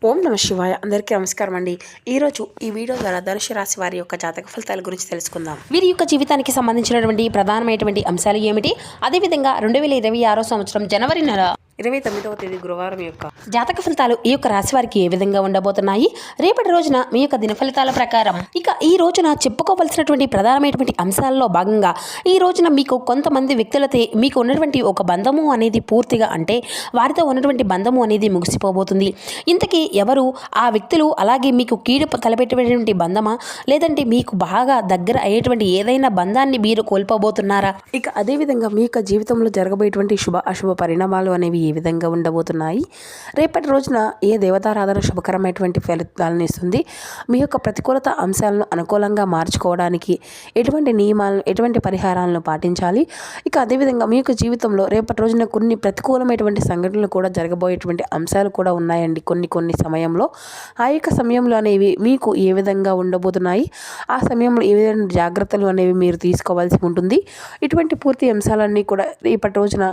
ఓం నమ శివాయ. అందరికీ నమస్కారం అండి. ఈరోజు ఈ వీడియో ద్వారా ధనుసు రాశి వారి యొక్క జాతక ఫలితాల గురించి తెలుసుకుందాం. వీరి యొక్క జీవితానికి సంబంధించినటువంటి ప్రధానమైనటువంటి అంశాలు ఏమిటి, అదేవిధంగా 2026 సంవత్సరం జనవరి నెల 29వ తేదీ గురువారం యొక్క జాతక ఫలితాలు ఈ యొక్క రాశి వారికి ఏ విధంగా ఉండబోతున్నాయి, రేపటి రోజున మీ యొక్క దిన ఫలితాల ప్రకారం ఇక ఈ రోజున చెప్పుకోవలసినటువంటి ప్రధానమైనటువంటి అంశాలలో భాగంగా ఈ రోజున మీకు కొంతమంది వ్యక్తులతో మీకు ఉన్నటువంటి ఒక బంధము అనేది పూర్తిగా అంటే వారితో ఉన్నటువంటి బంధము అనేది ముగిసిపోబోతుంది. ఇంతకీ ఎవరు ఆ వ్యక్తులు, అలాగే మీకు కీడు తలపెట్టేటువంటి బంధమా, లేదంటే మీకు బాగా దగ్గర అయ్యేటువంటి ఏదైనా బంధాన్ని మీరు కోల్పోబోతున్నారా, ఇక అదేవిధంగా మీ యొక్క జీవితంలో జరగబోయేటువంటి శుభ అశుభ పరిణామాలు అనేవి ఏ విధంగా ఉండబోతున్నాయి, రేపటి రోజున ఏ దేవతారాధన శుభకరమైనటువంటి ఫలితాలను ఇస్తుంది, మీ యొక్క ప్రతికూలత అంశాలను అనుకూలంగా మార్చుకోవడానికి ఎటువంటి నియమాలను ఎటువంటి పరిహారాలను పాటించాలి, ఇక అదేవిధంగా మీ యొక్క జీవితంలో రేపటి రోజున కొన్ని ప్రతికూలమైనటువంటి సంఘటనలు కూడా జరగబోయేటువంటి అంశాలు కూడా ఉన్నాయండి. కొన్ని సమయంలో ఆ యొక్క సమయంలో అనేవి మీకు ఏ విధంగా ఉండబోతున్నాయి, ఆ సమయంలో ఏ విధమైన జాగ్రత్తలు అనేవి మీరు తీసుకోవాల్సి ఉంటుంది, ఇటువంటి పూర్తి అంశాలన్నీ కూడా రేపటి రోజున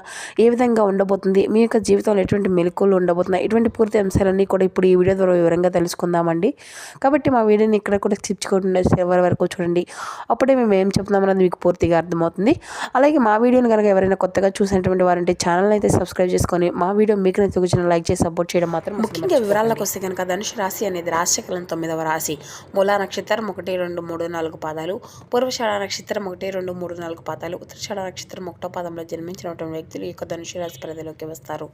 ఏ విధంగా ఉండబోతుంది, మీ యొక్క జీవితంలో ఎటువంటి మెలకువలు ఉండబోతున్నాయి, ఇటువంటి పూర్తి అంశాలన్నీ కూడా ఇప్పుడు ఈ వీడియో ద్వారా వివరంగా తెలుసుకుందామండి. కాబట్టి మా వీడియోని ఇక్కడ కూడా స్కిప్ చేయకుండా చివరి వరకు చూడండి. అప్పుడే మేము ఏం చెప్తున్నామన్నది మీకు పూర్తిగా అర్థమవుతుంది. అలాగే మా వీడియోని కనుక ఎవరైనా కొత్తగా చూసినటువంటి వారంటే ఛానల్ అయితే సబ్స్క్రైబ్ చేసుకొని మా వీడియో మీకు నచ్చిన లైక్ చేసి సపోర్ట్ చేయడం మాత్రం ముఖ్యంగా. వివరాలకు వస్తే కనుక ధనుసు రాశి అనేది రాశిచక్రం 9వ రాశి. మూలా నక్షత్రం 1, 2, 3, 4 పాదాలు, పూర్వషాఢ నక్షత్రం 1, 2, 3, 4 పాదాలు, ఉత్తరాషాఢ నక్షత్రం 1వ పాదంలో జన్మించినటువంటి వ్యక్తులు ఈ యొక్క ధనుసు రాశి పరిధిలోకి వస్తారు.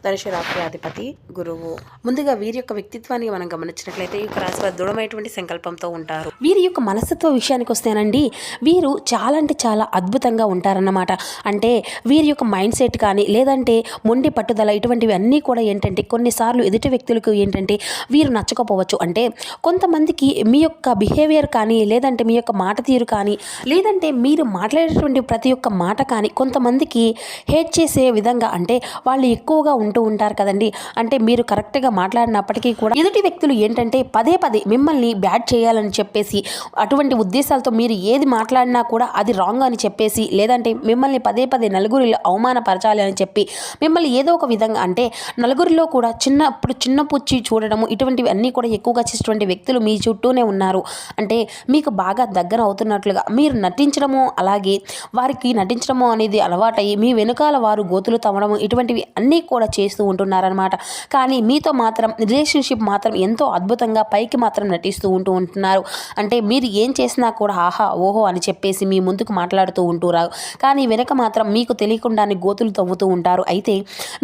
ధనుసు రాశి అధిపతి గురువు. ముందుగా వీరి యొక్క వ్యక్తిత్వాన్ని మనం గమనించినట్లయితే ఈ యొక్క రాశి వారు దృఢమైనటువంటి సంకల్పంతో ఉంటారు. వీరి యొక్క మనస్తత్వ విషయానికి వస్తేనండి, వీరు చాలా అంటే చాలా అద్భుతంగా ఉంటారన్నమాట. అంటే వీరి యొక్క మైండ్ సెట్ కానీ లేదంటే మొండి పట్టుదల ఇటువంటివి అన్నీ కూడా ఏంటంటే కొన్నిసార్లు ఎదుటి వ్యక్తులకు ఏంటంటే వీరు నచ్చకపోవచ్చు. అంటే కొంతమందికి మీ యొక్క బిహేవియర్ కానీ లేదంటే మీ యొక్క మాట తీరు కానీ లేదంటే మీరు మాట్లాడేటువంటి ప్రతి ఒక్క మాట కానీ కొంతమందికి హేట్ చేసే విధంగా, అంటే వాళ్ళు ఎక్కువగా ఉంటూ ఉంటారు కదండి. అంటే మీరు కరెక్ట్గా మాట్లాడినప్పటికీ కూడా ఎదుటి వ్యక్తులు ఏంటంటే పదే పదే మిమ్మల్ని బ్యాడ్ చేయాలని చెప్పేసి అటువంటి ఉద్దేశాలతో మీరు ఏది మాట్లాడినా కూడా అది రాంగ్ అని చెప్పేసి లేదంటే మిమ్మల్ని పదే పదే నలుగురిలో అవమానపరచాలి అని చెప్పి మిమ్మల్ని ఏదో ఒక విధంగా అంటే నలుగురిలో కూడా చిన్న పుచ్చి చూడడము ఇటువంటివి అన్నీ కూడా ఎక్కువగా చేసేటువంటి వ్యక్తులు మీ చుట్టూనే ఉన్నారు. అంటే మీకు బాగా దగ్గర అవుతున్నట్లుగా మీరు నటించడము, అలాగే వారికి నటించడము అనేది అలవాటయ్యి మీ వెనుకాల వారు గోతులు తవ్వడము ఇటువంటివి అన్నీ కూడా చేస్తూ ఉంటున్నారనమాట. కానీ మీతో మాత్రం రిలేషన్షిప్ మాత్రం ఎంతో అద్భుతంగా పైకి మాత్రం నటిస్తూ ఉంటున్నారు. అంటే మీరు ఏం చేసినా కూడా ఆహా ఓహో అని చెప్పేసి మీ ముందుకు మాట్లాడుతూ ఉంటున్నారు, కానీ వెనక మాత్రం మీకు తెలియకుండానే గోతులు తవ్వుతూ ఉంటారు. అయితే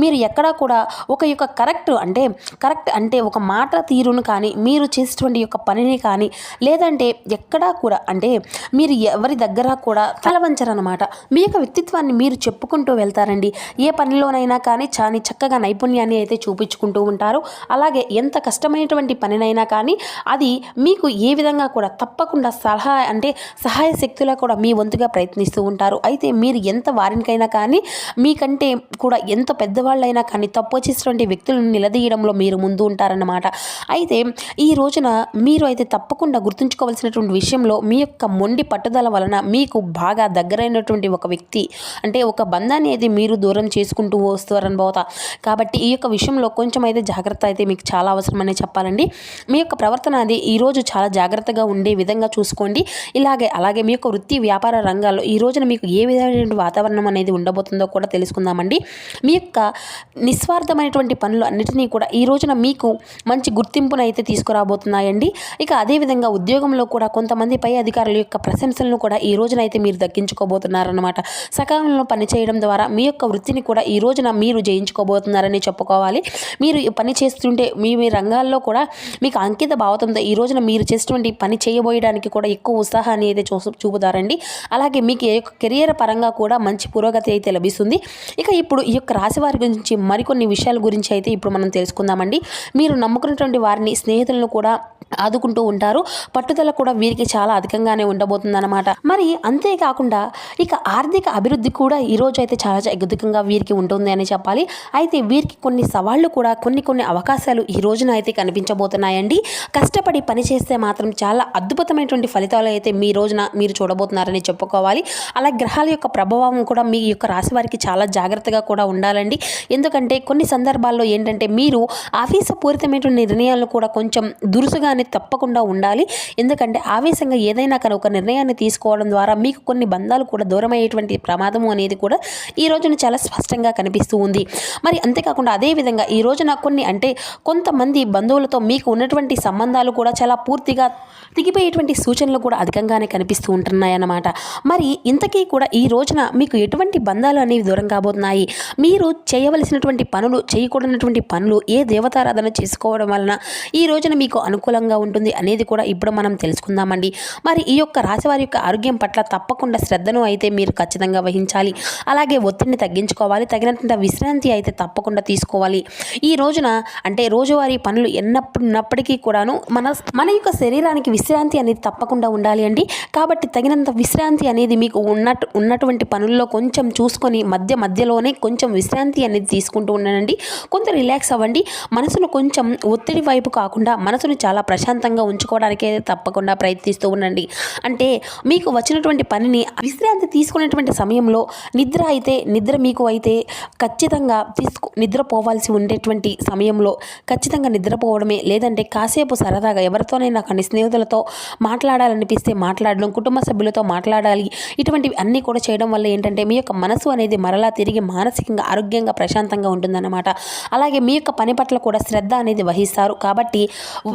మీరు ఎక్కడా కూడా ఒక యొక్క కరెక్ట్ అంటే ఒక మాట తీరును కానీ మీరు చేసేటువంటి యొక్క పనిని కానీ లేదంటే ఎక్కడా కూడా అంటే మీరు ఎవరి దగ్గర కూడా తలవంచరనమాట. మీ యొక్క వ్యక్తిత్వాన్ని మీరు చెప్పుకుంటూ వెళ్తారండి. ఏ పనిలోనైనా కానీ చాలా చక్కగా నైపుణ్యాన్ని అయితే చూపించుకుంటూ ఉంటారు. అలాగే ఎంత కష్టమైనటువంటి పనినైనా కానీ అది మీకు ఏ విధంగా కూడా తప్పకుండా సహాయ శక్తులా కూడా మీ వంతుగా ప్రయత్నిస్తూ ఉంటారు. అయితే మీరు ఎంత వారికైనా కానీ మీకంటే కూడా ఎంత పెద్దవాళ్ళైనా కానీ తప్పు చేసినటువంటి వ్యక్తులను నిలదీయడంలో మీరు ముందు ఉంటారన్నమాట. అయితే ఈ రోజున మీరు అయితే తప్పకుండా గుర్తుంచుకోవాల్సినటువంటి విషయంలో మీ యొక్క మొండి పట్టుదల వలన మీకు బాగా దగ్గరైనటువంటి ఒక వ్యక్తి అంటే ఒక బంధాన్ని అయితే మీరు దూరం చేసుకుంటూ వస్తారనబోతా. కాబట్టి ఈ యొక్క విషయంలో కొంచెం అయితే జాగ్రత్త అయితే మీకు చాలా అవసరమని చెప్పాలండి. మీ యొక్క ప్రవర్తన అది ఈరోజు చాలా జాగ్రత్తగా ఉండే విధంగా చూసుకోండి. అలాగే మీ యొక్క వృత్తి వ్యాపార రంగాల్లో ఈ రోజున మీకు ఏ విధమైనటువంటి వాతావరణం అనేది ఉండబోతుందో కూడా తెలుసుకుందామండి. మీ యొక్క నిస్వార్థమైనటువంటి పనులు అన్నిటినీ కూడా ఈ రోజున మీకు మంచి గుర్తింపును అయితే తీసుకురాబోతున్నాయండి. ఇక అదేవిధంగా ఉద్యోగంలో కూడా కొంతమంది పై అధికారుల యొక్క ప్రశంసలను కూడా ఈ రోజున అయితే మీరు దక్కించుకోబోతున్నారన్నమాట. సకాలంలో పనిచేయడం ద్వారా మీ యొక్క వృత్తిని కూడా ఈ రోజున మీరు జయించుకోబోతున్నారని చెప్పుకోవాలి. మీరు పని చేస్తుంటే మీ రంగాల్లో కూడా మీకు అంకిత భావంతో ఈ రోజున మీరు చేసేటువంటి పని చేయబోయడానికి కూడా ఎక్కువ ఉత్సాహాన్ని అయితే చూపుతారండి. అలాగే మీకు కెరియర్ పరంగా కూడా మంచి పురోగతి అయితే లభిస్తుంది. ఇక ఇప్పుడు ఈ యొక్క రాశి వారి గురించి మరికొన్ని విషయాల గురించి అయితే ఇప్పుడు మనం తెలుసుకుందామండి. మీరు నమ్ముకున్నటువంటి వారిని స్నేహితులను కూడా ఆదుకుంటూ ఉంటారు. పట్టుదల కూడా వీరికి చాలా అధికంగానే ఉండబోతుందన్నమాట. మరి అంతేకాకుండా ఇక ఆర్థిక అభివృద్ధి కూడా ఈరోజు అయితే చాలా అద్భుతంగా వీరికి ఉంటుంది అని చెప్పాలి. చెప్పాలి. అయితే వీరికి కొన్ని సవాళ్లు కూడా కొన్ని అవకాశాలు ఈ రోజున అయితే కనిపించబోతున్నాయండి. కష్టపడి పని చేస్తే మాత్రం చాలా అద్భుతమైనటువంటి ఫలితాలు అయితే మీ రోజున మీరు చూడబోతున్నారని చెప్పుకోవాలి. అలా గ్రహాల యొక్క ప్రభావం కూడా మీ యొక్క రాశి వారికి చాలా జాగ్రత్తగా కూడా ఉండాలండి. ఎందుకంటే కొన్ని సందర్భాల్లో ఏంటంటే మీరు ఆవేశపూరితమైనటువంటి నిర్ణయాలను కూడా కొంచెం దురుసుగానే తప్పకుండా ఉండాలి. ఎందుకంటే ఆవేశంగా ఏదైనా కానీ ఒక నిర్ణయాన్ని తీసుకోవడం ద్వారా మీకు కొన్ని బంధాలు కూడా దూరమయ్యేటువంటి ప్రమాదము అనేది కూడా ఈ రోజున చాలా స్పష్టంగా కనిపిస్తూ ఉంది. మరి అంతేకాకుండా అదేవిధంగా ఈ రోజున కొంతమంది బంధువులతో మీకు ఉన్నటువంటి సంబంధాలు కూడా చాలా పూర్తిగా తెగిపోయేటువంటి సూచనలు కూడా అధికంగానే కనిపిస్తూ ఉంటున్నాయన్నమాట. మరి ఇంతకీ కూడా ఈ రోజున మీకు ఎటువంటి బంధాలు అనేవి దూరం కాబోతున్నాయి, మీరు చేయవలసినటువంటి పనులు, చేయకూడనటువంటి పనులు, ఏ దేవతారాధన చేసుకోవడం వలన ఈ రోజున మీకు అనుకూలంగా ఉంటుంది అనేది కూడా ఇప్పుడు మనం తెలుసుకుందామండి. మరి ఈ యొక్క రాశి వారి యొక్క ఆరోగ్యం పట్ల తప్పకుండా శ్రద్ధను అయితే మీరు ఖచ్చితంగా వహించాలి. అలాగే ఒత్తిడిని తగ్గించుకోవాలి. తగినంత విశ్రాంతి అయితే తప్పకుండా తీసుకోవాలి. ఈ రోజున రోజువారీ పనులు ఉన్నప్పటికీ కూడాను మన యొక్క శరీరానికి విశ్రాంతి అనేది తప్పకుండా ఉండాలి అండి. కాబట్టి తగినంత విశ్రాంతి అనేది మీకు ఉన్నటువంటి పనుల్లో కొంచెం చూసుకొని మధ్యలోనే కొంచెం విశ్రాంతి అనేది తీసుకుంటూ ఉండండి. కొంత రిలాక్స్ అవ్వండి. మనసును కొంచెం ఒత్తిడి వైపు కాకుండా మనసును చాలా ప్రశాంతంగా ఉంచుకోవడానికే తప్పకుండా ప్రయత్నిస్తూ ఉండండి. మీకు వచ్చినటువంటి పనిని విశ్రాంతి తీసుకునేటువంటి సమయంలో నిద్ర మీకు అయితే ఖచ్చితంగా నిద్రపోవాల్సి ఉండేటువంటి సమయంలో ఖచ్చితంగా నిద్రపోవడమే, లేదంటే కాసేపు సరదాగా ఎవరితోనైనా కానీ స్నేహితులతో మాట్లాడాలనిపిస్తే మాట్లాడడం, కుటుంబ సభ్యులతో మాట్లాడాలి. ఇటువంటివి అన్నీ కూడా చేయడం వల్ల ఏంటంటే మీ యొక్క మనసు అనేది మరలా తిరిగి మానసికంగా ఆరోగ్యంగా ప్రశాంతంగా ఉంటుందన్నమాట. అలాగే మీ యొక్క పని పట్ల కూడా శ్రద్ధ అనేది వహిస్తారు. కాబట్టి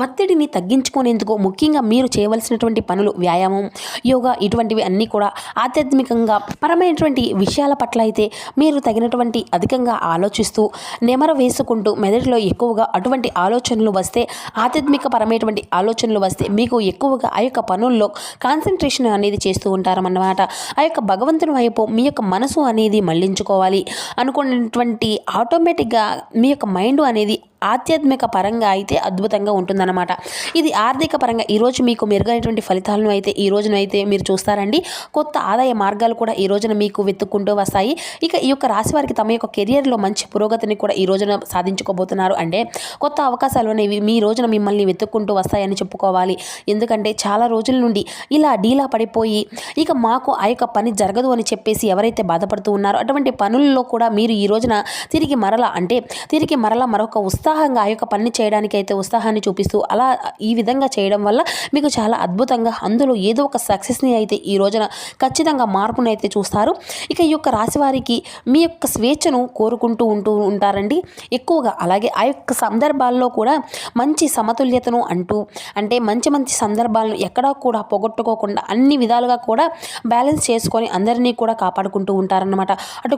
ఒత్తిడిని తగ్గించుకునేందుకు ముఖ్యంగా మీరు చేయవలసినటువంటి పనులు వ్యాయామం, యోగా ఇటువంటివి అన్నీ కూడా ఆధ్యాత్మికంగా పరమైనటువంటి విషయాల పట్ల అయితే మీరు తగినటువంటి అధికంగా ఆలోచిస్తూ నెమర వేసుకుంటూ మెదడులో ఎక్కువగా అటువంటి ఆలోచనలు వస్తే, ఆధ్యాత్మిక పరమైనటువంటి ఆలోచనలు వస్తే మీకు ఎక్కువగా ఆ యొక్క పనుల్లో కాన్సన్ట్రేషన్ అనేది చేస్తూ ఉంటారన్నమాట. ఆ యొక్క భగవంతుని వైపు మీ యొక్క మనసు అనేది మళ్లించుకోవాలి అనుకున్నటువంటి ఆటోమేటిక్గా మీ యొక్క మైండ్ అనేది ఆధ్యాత్మిక పరంగా అయితే అద్భుతంగా ఉంటుందన్నమాట. ఇది ఆర్థిక పరంగా ఈరోజు మీకు మెరుగైనటువంటి ఫలితాలను అయితే ఈ రోజునైతే మీరు చూస్తారండి. కొత్త ఆదాయ మార్గాలు కూడా ఈ రోజున మీకు వెతుక్కుంటూ వస్తాయి. ఇక ఈ యొక్క రాశి వారికి తమ యొక్క కెరియర్లో మంచి పురోగతిని కూడా ఈ రోజున సాధించుకోబోతున్నారు. కొత్త అవకాశాలు అనేవి మీ రోజున మిమ్మల్ని వెతుక్కుంటూ వస్తాయని చెప్పుకోవాలి. ఎందుకంటే చాలా రోజుల నుండి ఇలా డీలా పడిపోయి ఇక మాకు ఆ యొక్క పని జరగదు అని చెప్పేసి ఎవరైతే బాధపడుతూ ఉన్నారో అటువంటి పనుల్లో కూడా మీరు ఈ రోజున తిరిగి మరలా మరొక ఉత్సాహంగా ఆ యొక్క పని చేయడానికి అయితే ఉత్సాహాన్ని చూపిస్తూ అలా ఈ విధంగా చేయడం వల్ల మీకు చాలా అద్భుతంగా అందులో ఏదో ఒక సక్సెస్ని అయితే ఈ రోజున ఖచ్చితంగా మార్పును అయితే చూస్తారు. ఇక ఈ యొక్క రాశి వారికి మీ యొక్క స్వేచ్ఛను కోరుకుంటూ ఉంటారండి ఎక్కువగా. అలాగే ఆ యొక్క సందర్భాల్లో కూడా మంచి సమతుల్యతను మంచి సందర్భాలను ఎక్కడా కూడా పోగొట్టుకోకుండా అన్ని విధాలుగా కూడా బ్యాలెన్స్ చేసుకొని అందరినీ కూడా కాపాడుకుంటూ ఉంటారన్నమాట. అటు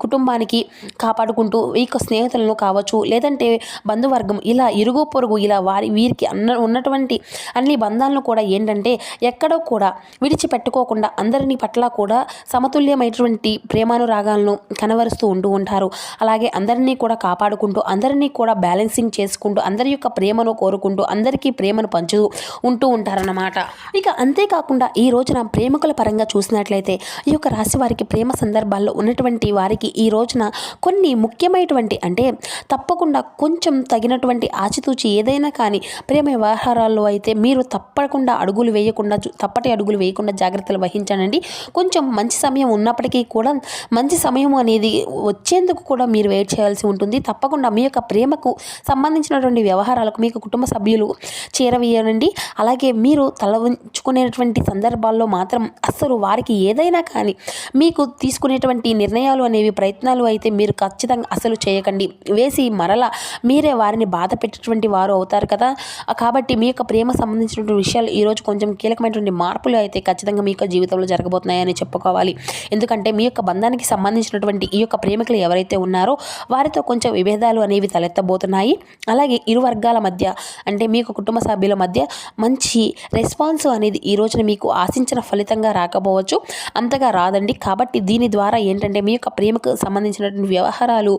కుటుంబానికి కాపాడుకుంటూ ఈ యొక్క స్నేహితులను కావచ్చు, లేదంటే బంధువర్గం, ఇలా ఇరుగు పొరుగు, ఇలా వీరికి ఉన్నటువంటి అన్ని బంధాలను కూడా ఏంటంటే ఎక్కడో కూడా విడిచిపెట్టుకోకుండా అందరినీ పట్ల కూడా సమతుల్యమైనటువంటి ప్రేమానురాగాలను కనబరుస్తూ ఉంటారు. అలాగే అందరినీ కూడా కాపాడుకుంటూ, అందరినీ కూడా బ్యాలెన్సింగ్ చేసుకుంటూ, అందరి యొక్క ప్రేమను కోరుకుంటూ, అందరికీ ప్రేమను పంచుతూ ఉంటారన్నమాట. ఇక అంతేకాకుండా ఈ రోజున ప్రేమికుల పరంగా చూసినట్లయితే ఈ యొక్క రాశి వారికి ప్రేమ సందర్భాల్లో ఉన్నటువంటి వారికి ఈ రోజున కొన్ని ముఖ్యమైనటువంటి తప్పకుండా కొంచెం తగినటువంటి ఆచితూచి ఏదైనా కానీ ప్రేమ వ్యవహారాల్లో అయితే మీరు తప్పటి అడుగులు వేయకుండా జాగ్రత్తలు వహించండి. కొంచెం మంచి సమయం ఉన్నప్పటికీ కూడా మంచి సమయం అనేది వచ్చేందుకు కూడా మీరు వెయిట్ చేయాల్సి ఉంటుంది. తప్పకుండా మీ యొక్క ప్రేమకు సంబంధించినటువంటి వ్యవహారాలకు మీకు కుటుంబ సభ్యులు చేరవేయనండి. అలాగే మీరు తల ఉంచుకునేటువంటి సందర్భాల్లో మాత్రం అస్సలు వారికి ఏదైనా కానీ మీకు తీసుకునేటువంటి నిర్ణయాలు అనేవి, ప్రయత్నాలు అయితే మీరు ఖచ్చితంగా అసలు చేయకండి. వేసి మరలా మీరే వారిని బాధ పెట్టేటువంటి వారు అవుతారు కదా. కాబట్టి మీ యొక్క ప్రేమ సంబంధించినటువంటి విషయాలు ఈరోజు కొంచెం కీలకమైనటువంటి మార్పులు అయితే ఖచ్చితంగా మీ యొక్క జీవితంలో జరగబోతున్నాయని చెప్పుకోవాలి. ఎందుకంటే మీ యొక్క బంధానికి సంబంధించినటువంటి ఈ యొక్క ప్రేమికులు ఎవరైతే ఉన్నారో వారితో కొంచెం విభేదాలు అనేవి తలెత్తబోతున్నాయి. అలాగే ఇరు వర్గాల మధ్య మీ యొక్క కుటుంబ సభ్యుల మధ్య మంచి రెస్పాన్స్ అనేది ఈ రోజున మీకు ఆశించిన ఫలితంగా రాకపోవచ్చు, అంతగా రాదండి. కాబట్టి దీని ద్వారా ఏంటంటే మీ యొక్క ప్రేమకు సంబంధించినటువంటి వ్యవహారాలు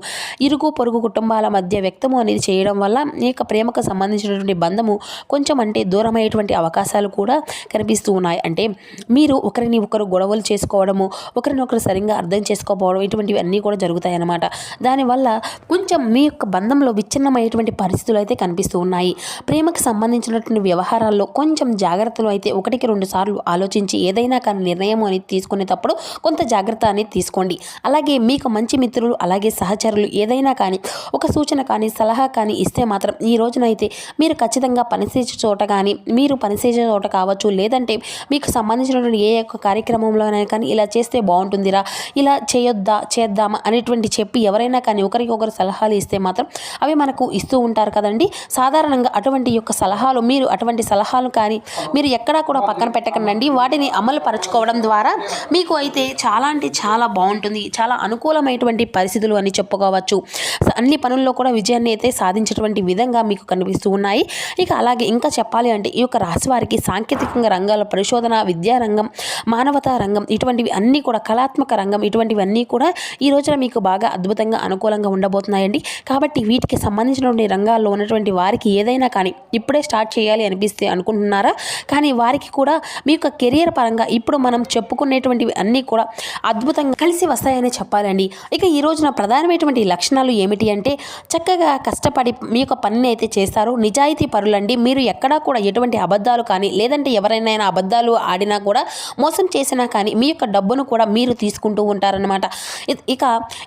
ఇరుగు పొరుగు కుటుంబాల మధ్య వ్యక్తము అనేది చేయడం వల్ల మీ యొక్క ప్రేమకు సంబంధించినటువంటి బంధము కొంచెం అంటే దూరమయ్యేటువంటి అవకాశాలు కూడా కనిపిస్తూ ఉన్నాయి. అంటే మీరు ఒకరిని ఒకరు గొడవలు చేసుకోవడము, ఒకరినొకరు సరిగ్గా అర్థం చేసుకోకపోవడం, ఇటువంటివి అన్నీ కూడా జరుగుతాయి అన్నమాట. దానివల్ల కొంచెం మీ యొక్క బంధంలో విచ్ఛిన్నమయ్యేటువంటి పరిస్థితులు అయితే కనిపిస్తూ ఉన్నాయి. ప్రేమకు సంబంధించినటువంటి వ్యవహారాల్లో కొంచెం జాగ్రత్తలు అయితే 1-2 సార్లు ఆలోచించి ఏదైనా కానీ నిర్ణయం అనేది తీసుకునేటప్పుడు కొంత జాగ్రత్త అనేది తీసుకోండి. అలాగే మీకు మంచి మిత్రులు అలాగే సహచరులు ఏదైనా కానీ ఒక సూచన కానీ సలహా కానీ ఇస్తే మాత్రం ఈ రోజునైతే మీరు ఖచ్చితంగా పనిచేసే చోట కానీ మీరు పనిచేసే చోట కావచ్చు, లేదంటే మీకు సంబంధించినటువంటి ఏ యొక్క కార్యక్రమంలోనైనా కానీ ఇలా చేస్తే బాగుంటుందిరా, ఇలా చేయొద్దా చేద్దామా అనేటువంటి చెప్పి ఎవరైనా కానీ ఒకరికొకరు సలహాలు ఇస్తే మాత్రం అవి మనకు ఇస్తూ ఉంటారు కదండి. సాధారణంగా అటువంటి యొక్క సలహాలు మీరు అటువంటి సలహాలు కానీ మీరు ఎక్కడా కూడా పక్కన పెట్టకండి. వాటిని అమలు పరచుకోవడం ద్వారా మీకు అయితే చాలా అంటే చాలా బాగుంటుంది. చాలా అనుకూలమైనటువంటి పరిస్థితులు అని చెప్పుకోవచ్చు. అన్ని పనుల్లో కూడా విజయాన్ని అయితే సాధించేటువంటి విధంగా మీకు కనిపిస్తూ ఉన్నాయి. ఇక అలాగే ఇంకా చెప్పాలి అంటే ఈ యొక్క రాశి వారికి సాంకేతికంగా రంగాల పరిశోధన, విద్యా రంగం, మానవతా రంగం ఇటువంటివి అన్నీ కూడా కళాత్మక రంగం ఇటువంటివన్నీ కూడా ఈ రోజున మీకు బాగా అద్భుతంగా అనుకూలంగా ఉండబోతున్నాయండి. కాబట్టి వీటికి సంబంధించినటువంటి రంగాల్లో ఉన్నటువంటి వారికి ఏదైనా కానీ ఇప్పుడే స్టార్ట్ చేయాలి అనిపిస్తే అనుకుంటున్నారా, కానీ వారికి కూడా మీ యొక్క కెరియర్ పరంగా ఇప్పుడు మనం చెప్పుకునేటువంటివి అన్నీ కూడా అద్భుతంగా కలిసి వస్తాయని చెప్పాలండి. ఇక ఈ రోజున ప్రధానమైనటువంటి లక్షణాలు ఏమిటి అంటే చక్కగా కష్టపడి మీ యొక్క పనిని అయితే చేస్తారు. నిజాయితీ పరులండి. మీరు ఎక్కడా కూడా ఎటువంటి అబద్ధాలు కానీ లేదంటే ఎవరైనా అబద్ధాలు ఆడినా కూడా మోసం చేసినా కానీ మీ యొక్క డబ్బును కూడా మీరు తీసుకుంటూ ఉంటారనమాట. ఇక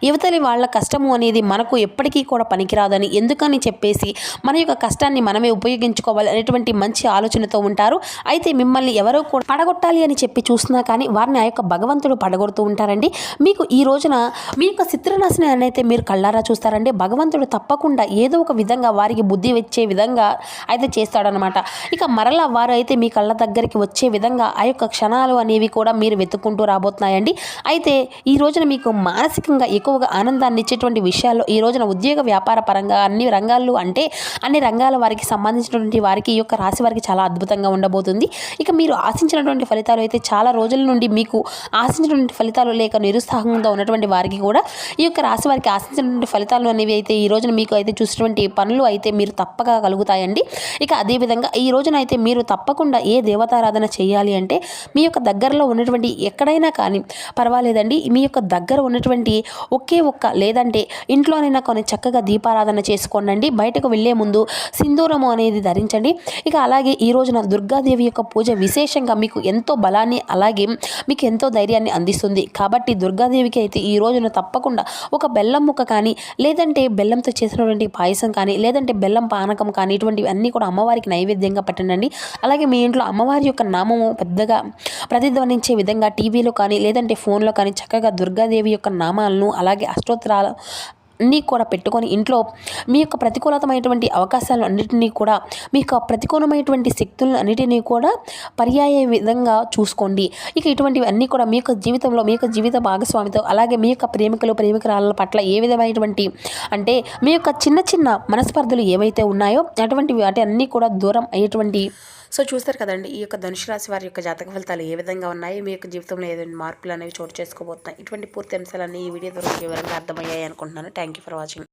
యువతలి వాళ్ళ కష్టము అనేది మనకు ఎప్పటికీ కూడా పనికిరాదని ఎందుకని చెప్పేసి మన యొక్క కష్టాన్ని మనమే ఉపయోగించుకోవాలి అనేటువంటి మంచి ఆలోచనతో ఉంటారు. అయితే మిమ్మల్ని ఎవరో కూడా పడగొట్టాలి అని చెప్పి చూసినా కానీ వారిని ఆ యొక్క భగవంతుడు పడగొడుతూ ఉంటారండి. మీకు ఈ రోజున మీ యొక్క చిత్రనాశనం అయితే మీరు కళ్ళారా చూస్తారండి. భగవంతుడు తప్పకుండా ఏదో ఒక విధంగా వారికి బుద్ధి వచ్చే విధంగా అయితే చేస్తాడనమాట. ఇక మరలా వారు అయితే మీ కళ్ళ దగ్గరికి వచ్చే విధంగా ఆ యొక్క క్షణాలు అనేవి కూడా మీరు వెతుక్కుంటూ రాబోతున్నాయండి. అయితే ఈ రోజున మీకు మానసికంగా ఎక్కువగా ఆనందాన్ని ఇచ్చేటువంటి విషయాల్లో ఈ రోజున ఉద్యోగ వ్యాపార పరంగా అన్ని రంగాల్లో అంటే అన్ని రంగాల వారికి సంబంధించినటువంటి వారికి ఈ యొక్క రాశి వారికి చాలా అద్భుతంగా ఉండబోతుంది. ఇక మీరు ఆశించినటువంటి ఫలితాలు అయితే చాలా రోజుల నుండి మీకు ఆశించినటువంటి ఫలితాలు లేక నిరుత్సాహంగా ఉన్నటువంటి వారికి కూడా ఈ యొక్క రాశి వారికి ఆశించినటువంటి ఫలితాలు అనేవి అయితే ఈ రోజున మీకు అయితే చూసినటువంటి పనులు అయితే మీరు తప్పగా కలుగుతాయండి. ఇక అదేవిధంగా ఈ రోజున అయితే మీరు తప్పకుండా ఏ దేవతారాధన చేయాలి అంటే మీ యొక్క దగ్గరలో ఉన్నటువంటి ఎక్కడైనా కానీ పర్వాలేదండి, మీ యొక్క దగ్గర ఉన్నటువంటి ఒకే ఒక్క లేదంటే ఇంట్లోనైనా కొన్ని చక్కగా దీపారాధన చేసుకోండి. బయటకు వెళ్ళే ముందు సింధూరము అనేది ధరించండి. ఇక అలాగే ఈ రోజున దుర్గాదేవి యొక్క పూజ విశేషంగా మీకు ఎంతో బలాన్ని అలాగే మీకు ఎంతో ధైర్యాన్ని అందిస్తుంది. కాబట్టి దుర్గాదేవికి అయితే ఈ రోజున తప్పకుండా ఒక బెల్లం ముక్క కానీ లేదంటే బెల్లంతో చేసినటువంటి పాయసం కానీ లేదంటే బెల్లం పానకం కానీ ఇటువంటివి అన్నీ కూడా అమ్మవారికి నైవేద్యంగా పెట్టండి. అలాగే మీ ఇంట్లో అమ్మవారి యొక్క నామము పెద్దగా ప్రతిధ్వనించే విధంగా టీవీలో కానీ లేదంటే ఫోన్లో కానీ చక్కగా దుర్గాదేవి యొక్క నామాలను అలాగే అష్టోత్తరాల అన్నీ కూడా పెట్టుకొని ఇంట్లో మీ యొక్క ప్రతికూలతమైనటువంటి అవకాశాలు అన్నింటినీ కూడా మీ యొక్క ప్రతికూలమైనటువంటి శక్తులను అన్నిటినీ కూడా పర్యాయ విధంగా చూసుకోండి. ఇక ఇటువంటివి అన్నీ కూడా మీ యొక్క జీవితంలో మీ యొక్క జీవిత భాగస్వామితో అలాగే మీ యొక్క ప్రేమికురాళ్ళ పట్ల ఏ విధమైనటువంటి అంటే మీ యొక్క చిన్న చిన్న మనస్పర్ధలు ఏవైతే ఉన్నాయో అటువంటి వాటి అన్నీ కూడా దూరం అయ్యేటువంటి చూస్తారు కదండి. ఈ యొక్క ధనుసు రాశి వారి యొక్క జాతక ఫలితాలు ఏ విధంగా ఉన్నాయి, మీ యొక్క జీవితంలో ఏదైనా మార్పులు అనేవి చోటు చేసుకోబోతున్నాయి. ఇటువంటి పూర్తి అంశాలన్నీ ఈ వీడియో ద్వారా వివరంగా అర్థమయ్యాయి అనుకుంటున్నాను. Thank you for watching.